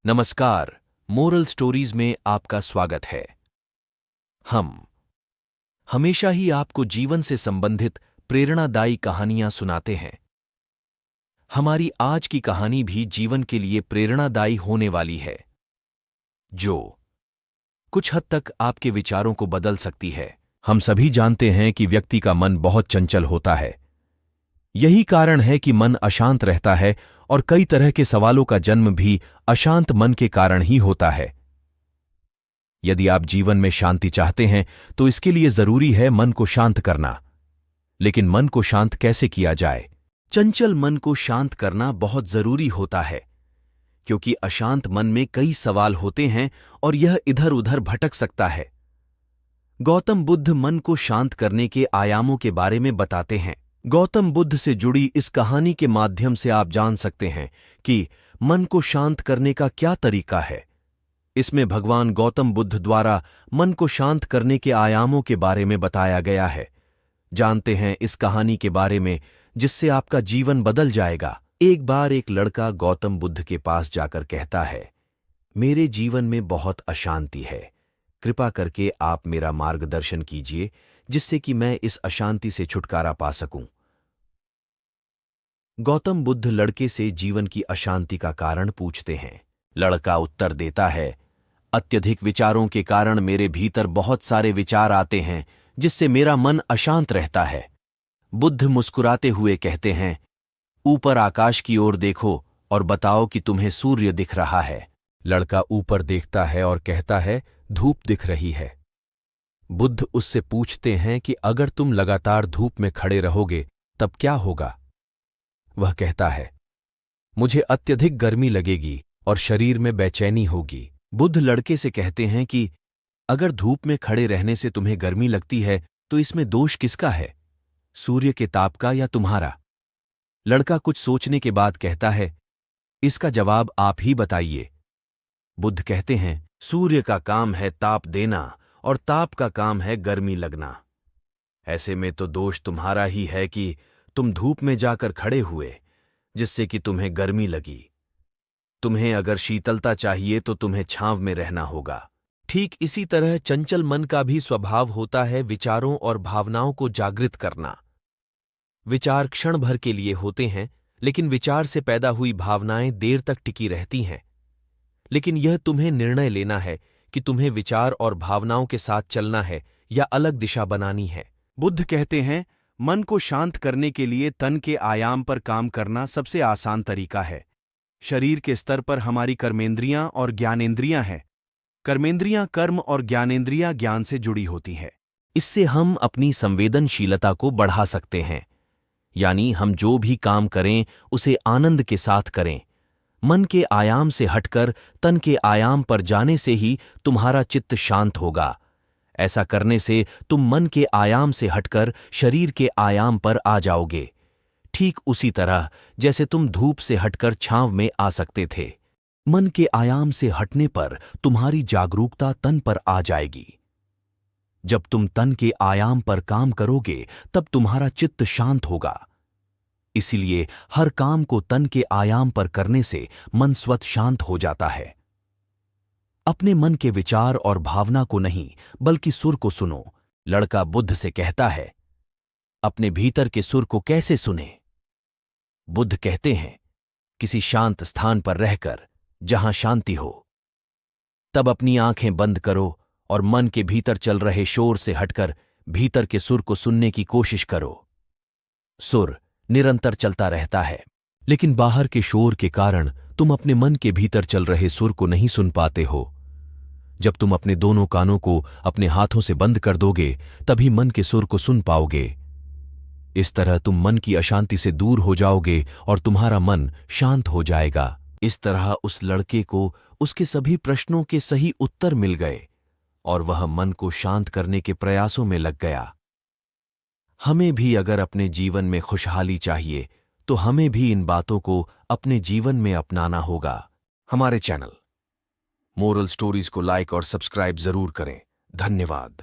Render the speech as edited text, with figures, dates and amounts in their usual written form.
नमस्कार, moral stories में आपका स्वागत है। हम हमेशा ही आपको जीवन से संबंधित प्रेरणादायी कहानियां सुनाते हैं। हमारी आज की कहानी भी जीवन के लिए प्रेरणादायी होने वाली है, जो कुछ हद तक आपके विचारों को बदल सकती है। हम सभी जानते हैं कि व्यक्ति का मन बहुत चंचल होता है। यही कारण है कि मन अशांत रहता है और कई तरह के सवालों का जन्म भी अशांत मन के कारण ही होता है। यदि आप जीवन में शांति चाहते हैं तो इसके लिए जरूरी है मन को शांत करना। लेकिन मन को शांत कैसे किया जाए? चंचल मन को शांत करना बहुत जरूरी होता है, क्योंकि अशांत मन में कई सवाल होते हैं और यह इधर उधर भटक सकता है। गौतम बुद्ध मन को शांत करने के आयामों के बारे में बताते हैं। गौतम बुद्ध से जुड़ी इस कहानी के माध्यम से आप जान सकते हैं कि मन को शांत करने का क्या तरीका है। इसमें भगवान गौतम बुद्ध द्वारा मन को शांत करने के आयामों के बारे में बताया गया है। जानते हैं इस कहानी के बारे में, जिससे आपका जीवन बदल जाएगा। एक बार एक लड़का गौतम बुद्ध के पास जाकर कहता है, मेरे जीवन में बहुत अशांति है, कृपा करके आप मेरा मार्गदर्शन कीजिए जिससे कि मैं इस अशांति से छुटकारा पा सकूं। गौतम बुद्ध लड़के से जीवन की अशांति का कारण पूछते हैं। लड़का उत्तर देता है, अत्यधिक विचारों के कारण मेरे भीतर बहुत सारे विचार आते हैं, जिससे मेरा मन अशांत रहता है। बुद्ध मुस्कुराते हुए कहते हैं, ऊपर आकाश की ओर देखो और बताओ कि तुम्हें सूर्य दिख रहा है। लड़का ऊपर देखता है और कहता है, धूप दिख रही है। बुद्ध उससे पूछते हैं कि अगर तुम लगातार धूप में खड़े रहोगे तब क्या होगा? वह कहता है, मुझे अत्यधिक गर्मी लगेगी और शरीर में बेचैनी होगी। बुद्ध लड़के से कहते हैं कि अगर धूप में खड़े रहने से तुम्हें गर्मी लगती है तो इसमें दोष किसका है, सूर्य के ताप का या तुम्हारा? लड़का कुछ सोचने के बाद कहता है, इसका जवाब आप ही बताइए। बुद्ध कहते हैं, सूर्य का काम है ताप देना और ताप का काम है गर्मी लगना। ऐसे में तो दोष तुम्हारा ही है कि तुम धूप में जाकर खड़े हुए, जिससे कि तुम्हें गर्मी लगी। तुम्हें अगर शीतलता चाहिए तो तुम्हें छांव में रहना होगा। ठीक इसी तरह चंचल मन का भी स्वभाव होता है विचारों और भावनाओं को जागृत करना। विचार क्षण भर के लिए होते हैं, लेकिन विचार से पैदा हुई भावनाएं देर तक टिकी रहती हैं। लेकिन यह तुम्हें निर्णय लेना है कि तुम्हें विचार और भावनाओं के साथ चलना है या अलग दिशा बनानी है। बुद्ध कहते हैं, मन को शांत करने के लिए तन के आयाम पर काम करना सबसे आसान तरीका है। शरीर के स्तर पर हमारी कर्मेंद्रियां और ज्ञानेंद्रियां हैं। कर्मेंद्रियां कर्म और ज्ञानेंद्रियां ज्ञान से जुड़ी होती हैं। इससे हम अपनी संवेदनशीलता को बढ़ा सकते हैं, यानी हम जो भी काम करें उसे आनंद के साथ करें। मन के आयाम से हटकर तन के आयाम पर जाने से ही तुम्हारा चित्त शांत होगा। ऐसा करने से तुम मन के आयाम से हटकर शरीर के आयाम पर आ जाओगे, ठीक उसी तरह जैसे तुम धूप से हटकर छांव में आ सकते थे। मन के आयाम से हटने पर तुम्हारी जागरूकता तन पर आ जाएगी। जब तुम तन के आयाम पर काम करोगे तब तुम्हारा चित्त शांत होगा। इसीलिए हर काम को तन के आयाम पर करने से मन स्वतः शांत हो जाता है। अपने मन के विचार और भावना को नहीं, बल्कि सुर को सुनो। लड़का बुद्ध से कहता है, अपने भीतर के सुर को कैसे सुने? बुद्ध कहते हैं, किसी शांत स्थान पर रहकर, जहां शांति हो। तब अपनी आंखें बंद करो और मन के भीतर चल रहे शोर से हटकर भीतर के सुर को सुनने की कोशिश करो। सुर निरंतर चलता रहता है, लेकिन बाहर के शोर के कारण तुम अपने मन के भीतर चल रहे सुर को नहीं सुन पाते हो। जब तुम अपने दोनों कानों को अपने हाथों से बंद कर दोगे, तभी मन के सुर को सुन पाओगे। इस तरह तुम मन की अशांति से दूर हो जाओगे और तुम्हारा मन शांत हो जाएगा। इस तरह उस लड़के को उसके सभी प्रश्नों के सही उत्तर मिल गए और वह मन को शांत करने के प्रयासों में लग गया। हमें भी अगर अपने जीवन में खुशहाली चाहिए तो हमें भी इन बातों को अपने जीवन में अपनाना होगा। हमारे चैनल मोरल स्टोरीज को लाइक और सब्सक्राइब जरूर करें। धन्यवाद।